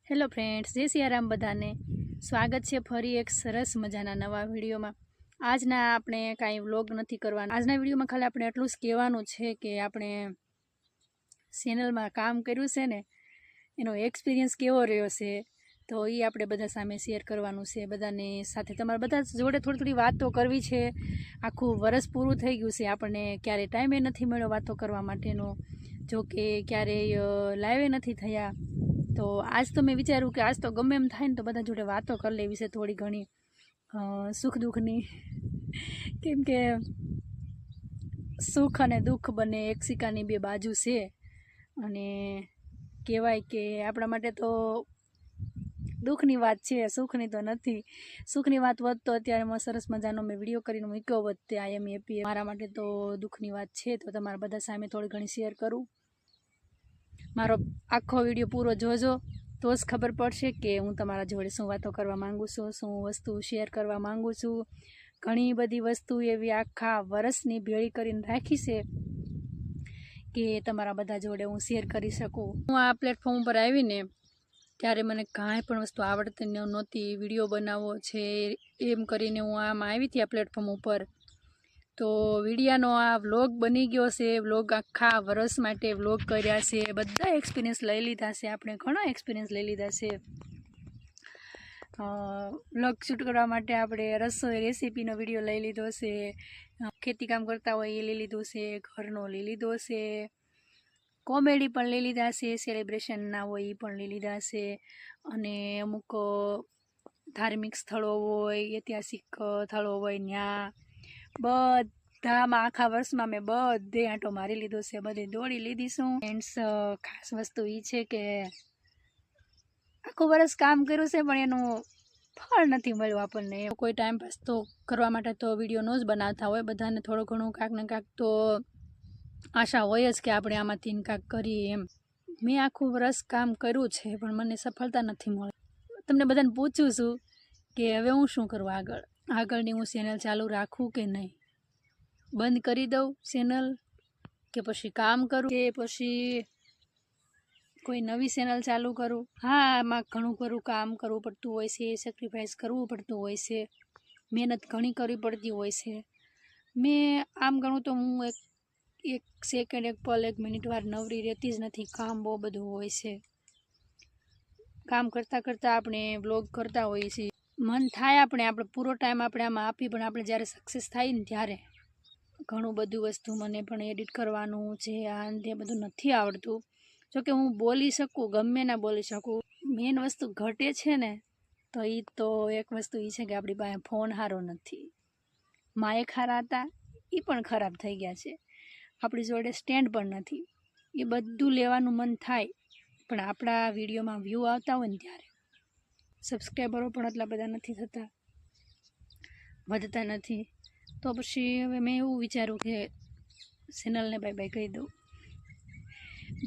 Hello friends, જય સિયારામ બધાને. સ્વાગત છે ફરી એક સરસ મજાના નવા વિડીયોમાં. આજના આપણે કાંઈ વ્લોગ નથી કરવાના. આજના વિડીયોમાં ખાલી આપણે એટલું જ કહેવાનું છે કે આપણે ચેનલમાં કામ કર્યું છે ને એનો એક્સપિરિયન્સ કેવો રહ્યો છે, તો એ આપણે બધા સામે શેર કરવાનું છે. બધાની સાથે તમારા બધા જોડે થોડી વાતો કરવી છે. આખું વરસ પૂરું થઈ ગયું છે, આપણને ક્યારેય ટાઈમે નથી મળ્યો વાતો કરવા માટેનો, જો કે ક્યારેય લાઈવે નથી થયા. તો આજ તો મેં વિચાર્યું કે આજ તો ગમે એમ થાય ને તો બધા જોડે વાતો કરી લેવી છે થોડી ઘણી સુખ દુઃખની, કેમ કે સુખ અને દુઃખ બંને એક સિક્કાની બે બાજુ છે. અને કહેવાય કે આપણા માટે તો દુઃખની વાત છે, સુખની તો નથી. સુખની વાત હોત તો અત્યારે સરસ મજાનો મેં વિડીયો કરીને મૂક્યો હોત, આઈ એમ હેપી. મારા માટે તો દુઃખની વાત છે, તો તમારા બધા સામે થોડી ઘણી શેર કરું. મારો આખો વિડીયો પૂરો જોજો તો જ ખબર પડશે કે હું તમારા જોડે શું વાતો કરવા માગું છું, શું વસ્તુ શેર કરવા માગું છું. ઘણી બધી વસ્તુ એવી આખા વર્ષની ભેળી કરીને રાખી છે કે તમારા બધા જોડે હું શેર કરી શકું. હું આ પ્લેટફોર્મ ઉપર આવીને ત્યારે મને કાંઈ પણ વસ્તુ આવડતી નહોતી. વિડીયો બનાવવો છે એમ કરીને હું આમાં આવી હતી આ પ્લેટફોર્મ ઉપર. તો વિડીયાનો આ વ્લોગ બની ગયો છે. વ્લોગ આખા વર્ષ માટે વ્લોગ કર્યા છે. બધા એક્સપિરિયન્સ લઈ લીધા છે, આપણે ઘણો એક્સપિરિયન્સ લઈ લીધા છે. વ્લોગ શૂટ કરવા માટે આપણે રસોઈ રેસીપીનો વિડીયો લઈ લીધો છે, ખેતી કામ કરતા હોય એ લઈ લીધો છે, ઘરનો લઈ લીધો છે, કોમેડી પણ લઈ લીધા છે, સેલિબ્રેશનના હોય એ પણ લઈ લીધા છે, અને અમુક ધાર્મિક સ્થળો હોય, ઐતિહાસિક સ્થળો હોય ત્યાં બધામાં આખા વર્ષમાં મેં બધે આંટો મારી લીધો છે, બધે દોડી લીધી છું. ફ્રેન્ડ્સ, ખાસ વસ્તુ એ છે કે આખું વર્ષ કામ કર્યું છે પણ એનું ફળ નથી મળ્યું આપણને. કોઈ ટાઈમ પાસ તો કરવા માટે તો વિડીયો નો જ બનાવતા હોય, બધાને થોડું ઘણું કાંક ને કાંક તો આશા હોય જ કે આપણે આમાંથી કાંક કરીએ એમ. મેં આખું વર્ષ કામ કર્યું છે પણ મને સફળતા નથી મળી. તમને બધાને પૂછું છું કે હવે હું શું કરું, આગળની હું ચેનલ ચાલુ રાખું કે નહીં, બંધ કરી દઉં ચેનલ, કે પછી કામ કરું, કે પછી કોઈ નવી ચેનલ ચાલુ કરું. હા, આમાં ઘણું ખરું કામ કરવું પડતું હોય છે, સેક્રિફાઈસ કરવું પડતું હોય છે, મહેનત ઘણી કરવી પડતી હોય છે. મેં આમ ગણું તો હું એક સેકન્ડ, એક પલ, એક મિનિટ વાર નવરી રહેતી જ નથી. કામ બહુ બધું હોય છે. કામ કરતાં કરતાં આપણે બ્લોગ કરતા હોઈએ છીએ. મન થાય આપણે પૂરો ટાઈમ આપણે આમાં આપી, પણ આપણે જ્યારે સક્સેસ થાય ને ત્યારે ઘણું બધું વસ્તુ મને પણ એડિટ કરવાનું છે, આ તે બધું નથી આવડતું. જોકે હું બોલી શકું, ગમે ના બોલી શકું. મેન વસ્તુ ઘટે છે ને તો એ તો એક વસ્તુ એ છે કે આપણી પાસે ફોન સારો નથી. માઇક સારા હતા, એ પણ ખરાબ થઈ ગયા છે. આપણી જોડે સ્ટેન્ડ પણ નથી. એ બધું લેવાનું મન થાય, પણ આપણા વિડીયોમાં વ્યૂ આવતા હોય ને ત્યારે સબસ્ક્રાઈબરો પણ એટલા બધા નથી થતા, વધતા નથી. તો પછી હવે મેં એવું વિચાર્યું કે ચેનલને બાય બાય કહી દઉં.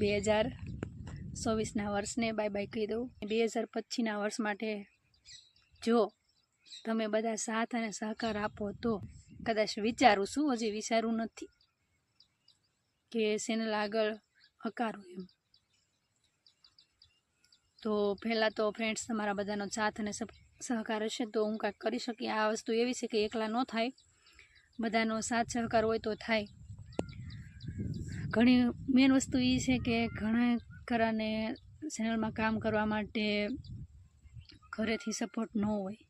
2024ના વર્ષને બાય બાય કહી દઉં. 2025ના વર્ષ માટે જો તમે બધા સાથ અને સહકાર આપો તો કદાચ વિચારું છું, હજી વિચારું નથી કે ચેનલ આગળ હકારું એમ. તો પહેલાં તો ફ્રેન્ડ્સ, તમારા બધાનો સાથ અને સહકાર હશે તો હું કાંઈક કરી શકી. આ વસ્તુ એવી છે કે એકલા ન થાય, બધાનો સાથ સહકાર હોય તો થાય. ઘણી મેન વસ્તુ એ છે કે ઘણા ખરાને ચેનલમાં કામ કરવા માટે ઘરેથી સપોર્ટ ન હોય,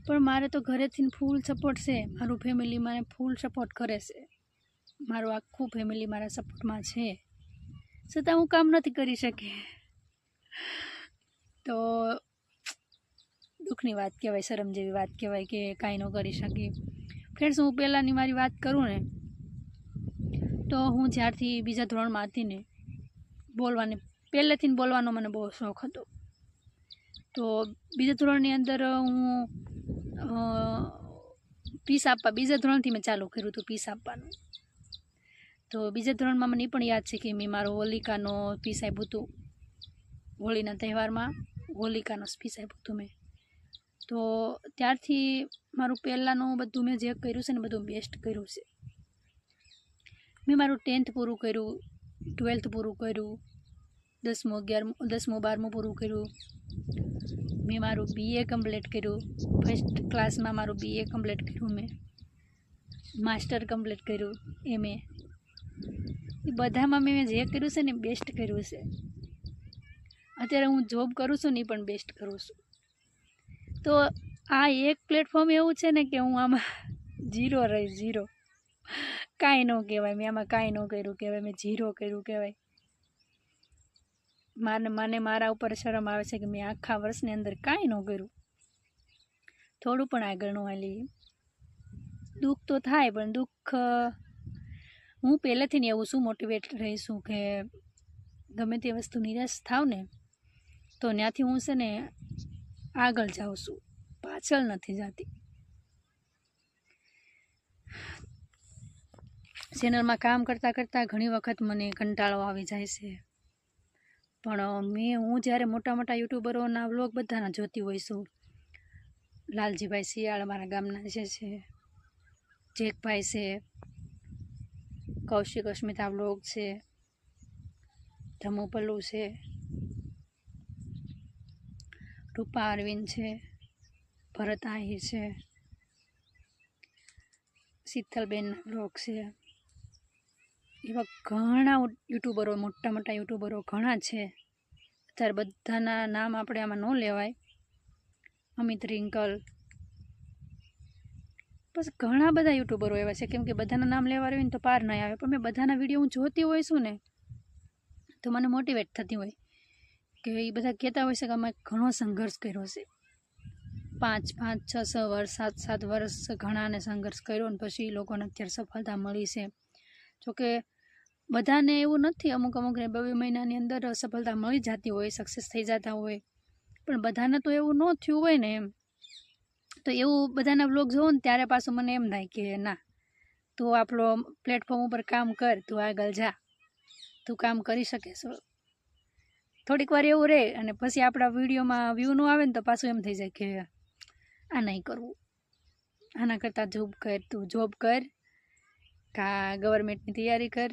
પણ મારે તો ઘરેથી ફૂલ સપોર્ટ છે. મારું ફેમિલી મને ફૂલ સપોર્ટ કરે છે, મારું આખું ફેમિલી મારા સપોર્ટમાં છે, છતાં હું કામ નથી કરી શકી. તો દુઃખની વાત કહેવાય, શરમ જેવી વાત કહેવાય કે કાંઈ ન કરી શકી. ફ્રેન્ડ્સ, હું પહેલાંની મારી વાત કરું ને તો હું જ્યારથી બીજા ધોરણમાં હતી ને, પહેલેથી બોલવાનો મને બહુ શોખ હતો. તો બીજા ધોરણની અંદર હું બીજા ધોરણથી મેં ચાલુ કર્યું હતું પીસ આપવાનું. તો બીજા ધોરણમાં મને એ પણ યાદ છે કે મેં મારો હોલિકાનો પીસ આપ્યું હતું. હોળીના તહેવારમાં હોલિકાનો પીસ આપ્યું હતું મેં. તો ત્યારથી મારું પહેલાંનું બધું મેં જે કર્યું છે ને બધું બેસ્ટ કર્યું છે. મેં મારું 10th પૂરું કર્યું, 12th પૂરું કર્યું, 10મું 11મું 10મું 12મું પૂરું કર્યું. મેં મારું BA કમ્પ્લીટ કર્યું. ફર્સ્ટ ક્લાસમાં મારું BA કમ્પ્લીટ કર્યું. મેં માસ્ટર કમ્પ્લીટ કર્યું. MA એ બધામાં મેં જે કર્યું છે ને બેસ્ટ કર્યું છે. અત્યારે હું જોબ કરું છું ને એ પણ બેસ્ટ કરું છું. તો આ એક પ્લેટફોર્મ એવું છે ને કે હું આમાં ઝીરો રહી, ઝીરો. કાંઈ ન કહેવાય, મેં આમાં કાંઈ ન કર્યું કહેવાય, મેં ઝીરો કર્યું કહેવાય. મને મારા ઉપર શરમ આવે છે કે મેં આખા વર્ષની અંદર કાંઈ ન કર્યું, થોડું પણ આગળ ન હાલી. દુઃખ તો થાય, પણ દુઃખ હું પહેલેથી ને એવું શું મોટિવેટ રહીશું કે ગમે તે વસ્તુ નિરાશ થાવ ને તો ત્યાંથી હું છે ને આગળ જાઉં છું, પાછળ નથી જતી. ચેનલમાં કામ કરતાં કરતાં ઘણી વખત મને કંટાળો આવી જાય છે, પણ હું જ્યારે મોટા મોટા યુટ્યુબરોના વ્લોગ બધાના જોતી હોય છું. લાલજીભાઈ શિયાળ મારા ગામના જે છે, જેકભાઈ છે, કૌશિક અસ્મિતા વ્લોગ છે, ધમુ પલ્લુ છે, રૂપા અરવિંદ છે, ભરત આહિર છે, શીતલબેનના વ્લોગ છે. એવા ઘણા યુટ્યુબરો, મોટા મોટા યુટ્યુબરો ઘણા છે. અત્યારે બધાના નામ આપણે આમાં ન લેવાય. અમિત રિંકલ, બસ ઘણા બધા યુટ્યુબરો એવા છે, કેમ કે બધાના નામ લેવા હોય ને તો પાર નહીં આવે. પણ મેં બધાના વિડીયો હું જોતી હોય છું ને તો મને મોટિવેટ થતી હોય કે એ બધા કહેતા હોય છે કે અમે ઘણો સંઘર્ષ કર્યો છે. 5, 6 વર્ષ, 7 વર્ષ ઘણાને સંઘર્ષ કર્યો ને પછી એ લોકોને અત્યારે સફળતા મળી છે. જોકે બધાને એવું નથી, અમુકને 2 મહિનાની અંદર સફળતા મળી જતી હોય, સક્સેસ થઈ જતા હોય, પણ બધાને તો એવું ન થયું હોય ને એમ. તો એવું બધાના વ્લોગ જોઉં ને ત્યારે પાછું મને એમ થાય કે ના, તું આપણો પ્લેટફોર્મ ઉપર કામ કર, તું આગળ જા, તું કામ કરી શકે છો. થોડીક વાર એવું રહે અને પછી આપણા વિડીયોમાં વ્યૂ ન આવે ને તો પાછું એમ થઈ જાય કે આ નહીં કરવું, આના કરતાં જોબ કર, તું જોબ કર કા ગવર્મેન્ટની તૈયારી કર,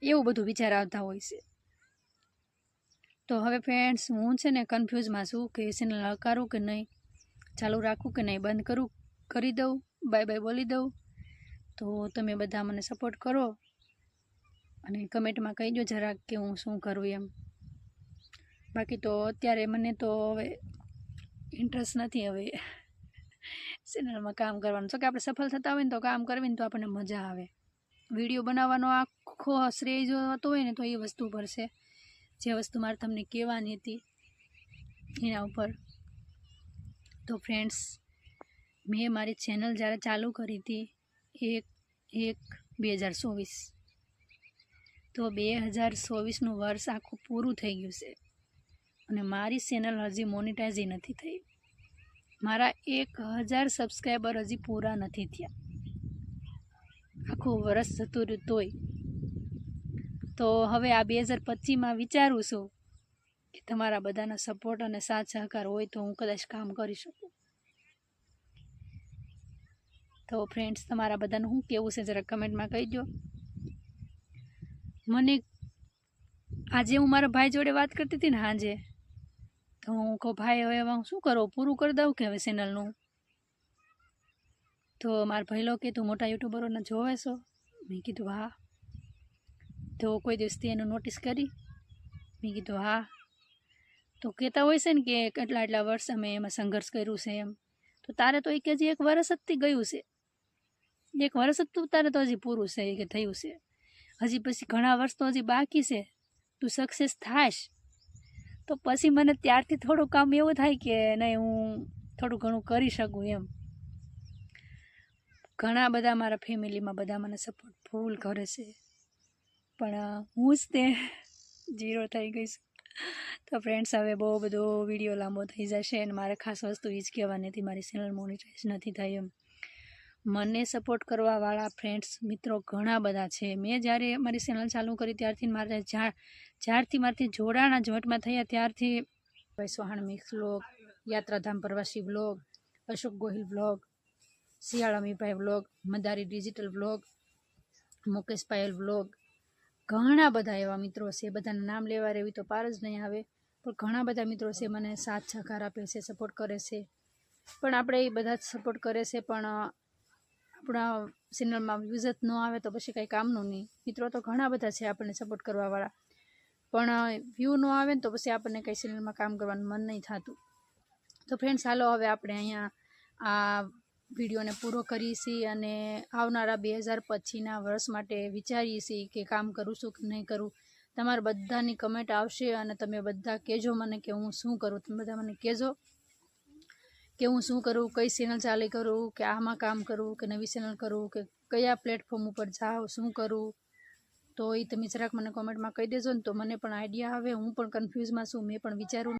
એવું બધું વિચાર આવતા હોય છે. તો હવે ફ્રેન્ડ્સ, હું છે ને કન્ફ્યુઝમાં છું કે ચેનલ હકારું કે નહીં, ચાલુ રાખું કે નહીં, બંધ કરું, કરી દઉં, બાય બાય બોલી દઉં. તો તમે બધા મને સપોર્ટ કરો અને કમેન્ટમાં કહીજો જરાક કે હું શું કરું એમ. બાકી તો અત્યારે મને તો હવે ઇન્ટરેસ્ટ નથી હવે ચેનલમાં કામ કરવાનું. તો કે આપણે સફળ થતા હોય ને તો કામ કરવી ને તો આપણને મજા આવે. વિડીયો બનાવવાનો આખો શ્રેય જો હતો હોય ને તો એ વસ્તુ પર છે, જે વસ્તુ મારે તમને કહેવાની હતી એના ઉપર. તો ફ્રેન્ડ્સ, મેં મારી ચેનલ જ્યારે ચાલુ કરી હતી 1/1/2024, તો 2024નું વર્ષ આખું પૂરું થઈ ગયું છે અને મારી ચેનલ હજી મોનિટાઈઝ નથી થઈ. મારા 1000 સબસ્ક્રાઈબર હજી પૂરા નથી થયા, આખું વર્ષ જતું રહ્યું તોય. તો હવે આ 2025માં વિચારું છું કે તમારા બધાનો સપોર્ટ અને સાથ સહકાર હોય તો હું કદાચ કામ કરી શકું. તો ફ્રેન્ડ્સ, તમારા બધાનું શું કેવું છે જરા કમેન્ટમાં કહી દો. મને આજે હું મારા ભાઈ જોડે વાત કરતી હતી ને સાંજે, તો હું કહું ભાઈ હવે હું શું કરું, પૂરું કરી દઉં કે હવે ચેનલનું? તો મારા ભાઈલો કે તું મોટા યુટ્યુબરોને જોવે છો? મેં કીધું હા. તો કોઈ દિવસથી એનું નોટિસ કરી? મેં કીધું હા. તો કહેતા હોય છે ને કે એટલા વર્ષ અમે એમાં સંઘર્ષ કર્યું છે એમ. તો તારે તો એક હજી 1 વર્ષ જ ગયું છે, 1 વર્ષ જ તું તારે તો હજી પૂરું છે કે થયું છે. હજી પછી ઘણા વર્ષ તો હજી બાકી છે. તું સક્સેસ થાશ તો પછી મને ત્યારથી થોડું કામ એવું થાય કે નહીં, હું થોડું ઘણું કરી શકું એમ. ઘણા બધા મારા ફેમિલીમાં બધા મને સપોર્ટ ફૂલ કરે છે, પણ હું જ તે ઝીરો થઈ ગઈ છું. તો ફ્રેન્ડ્સ, હવે બહુ બધો વિડીયો લાંબો થઈ જશે અને મારે ખાસ વસ્તુ એ જ કહેવાની હતી, મારી ચેનલ મોનિટાઈઝ નથી થઈ એમ. મને સપોર્ટ કરવાવાળા ફ્રેન્ડ્સ મિત્રો ઘણા બધા છે. મેં જ્યારે મારી ચેનલ ચાલુ કરી ત્યારથી મારે જ્યારથી મારાથી જોડાણા જોટમાં થયા ત્યારથી ભાઈ સોહાણ મિક્સ વ્લોગ, યાત્રાધામ પ્રવાસી વ્લોગ, અશોક ગોહિલ વ્લોગ, શિયાળામીભાઈ વ્લોગ, મદારી digital vlog, Mukesh Payal vlog, ઘણા બધા એવા મિત્રો છે, બધાના નામ લેવા રહેવી તો પાર જ નહીં આવે, પણ ઘણા બધા મિત્રો છે મને સાથ સહકાર આપે છે, સપોર્ટ કરે છે. પણ આપણે એ બધા જ સપોર્ટ કરે છે, પણ આપણા ચેનલમાં વ્યૂઝ જ ન આવે તો પછી કંઈ કામનું નહીં. મિત્રો તો ઘણા બધા છે આપણને સપોર્ટ કરવાવાળા, પણ વ્યૂ ન આવે ને તો પછી આપણને કંઈ ચેનલમાં કામ કરવાનું મન નહીં થતું. તો ફ્રેન્ડ્સ, ચાલો હવે આપણે અહીંયા આ વિડીયોને પૂરો કરીએ છીએ અને આવનારા 2025ના વર્ષ માટે વિચારીએ છીએ કે કામ કરું છું કે નહીં કરું. તમારા બધાની કમેન્ટ આવશે અને તમે બધા કહેજો મને કે હું શું કરું. તમે બધા મને કહેજો કે હું શું કરું, કઈ ચેનલ ચાલુ કરું, કે આમાં કામ કરું કે નવી ચેનલ કરું, કે કયા પ્લેટફોર્મ ઉપર જાઉં, શું કરું. તો એ તમે જરાક મને કોમેન્ટમાં કહી દેજો ને, તો મને પણ આઈડિયા આવે. હું પણ કન્ફ્યુઝમાં છું, મેં પણ વિચારું